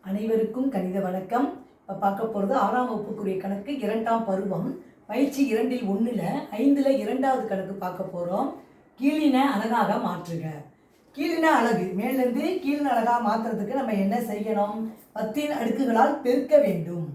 அனைவருக்கும் கணித வணக்கம். இப்போ பார்க்க போகிறது 6ஆம் வகுப்புக்குரிய கணக்கு 2ஆம் பருவம் பயிற்சி 2இல் 1ல் 5ல் 2வது கணக்கு பார்க்க போகிறோம். கீழின அலகாக மாற்றுக. கீழின அலகு மேலிருந்து கீழின அலகாக மாற்றுறதுக்கு நம்ம என்ன செய்யணும்? 10இன் அடுக்குகளால் பெருக்க வேண்டும்.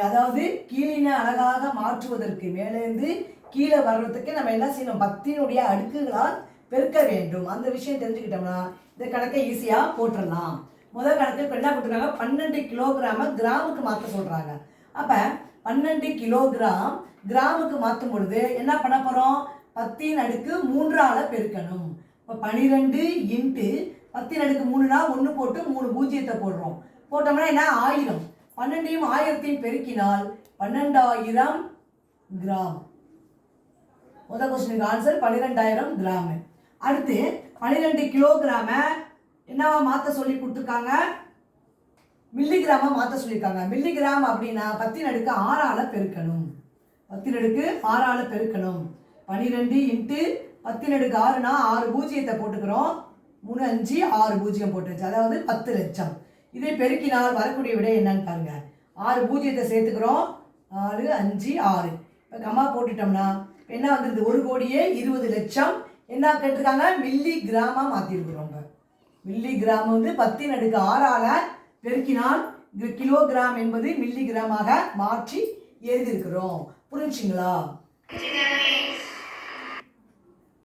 அதாவது கீழின அலகாக மாற்றுவதற்கு மேலிருந்து கீழே வர்றதுக்கு நம்ம என்ன செய்யணும்? 10இனுடைய அடுக்குகளால் பெருக்க வேண்டும். அந்த விஷயம் தெரிஞ்சுக்கிட்டோம்னா இந்த கணக்கை ஈஸியாக போட்டுடலாம். முதல் கணக்கு இப்போ என்ன கொடுத்துருக்காங்க? 12 கிலோகிராமை கிராமுக்கு மாற்ற சொல்கிறாங்க. அப்போ 12 கிலோகிராம் கிராமுக்கு மாற்றும் பொழுது என்ன பண்ண போகிறோம்? 10இன் அடுக்கு 3ஆல் பெருக்கணும். இப்போ 12 இன்ட்டு 10இன் அடுக்கு 3னா 1 போட்டு 3 பூஜ்ஜியத்தை போடுறோம். போட்டோம்னா என்ன? 1000. 12ஐயும் 1000ஐயும் பெருக்கினால் 12000 கிராம். முதல் கொஸ்டினுக்கு ஆன்சர் 12000 கிராமு. அடுத்து 12 கிலோகிராமை என்னவா மாற்ற சொல்லி கொடுத்துருக்காங்க? மில்லிகிராமா மாற்ற சொல்லியிருக்காங்க. மில்லிகிராம் அப்படின்னா 10இன் அடுக்கு 6ஆல் பெருக்கணும். 10இன் அடுக்கு 6ஆல் பெருக்கணும். 12 இன்ட்டு 10இன் அடுக்கு 6னா 6 பூஜ்ஜியத்தை போட்டுக்கிறோம். 3 5 6 பூஜ்ஜியம் போட்டுருச்சு. அதாவது 10 லட்சம். இதை பெருக்கினால் வரக்கூடிய விடை என்னன்னு பாருங்க. 6 பூஜ்ஜியத்தை சேர்த்துக்கிறோம். 4 5 6. இப்போ கம்மா போட்டுட்டோம்னா என்ன வந்துடுது? 1,20,00,000 என்ன கேட்டிருக்காங்க? மில்லி கிராமாக மாற்றிருக்கிறோம். மில்லிகிராம் 10இன் அடுக்கு 6ஆல் பெருக்கினால் கிலோகிராம் என்பது மில்லிகிராமாக மாற்றி எழுதியிருக்கிறோம். புரிஞ்சுங்களா?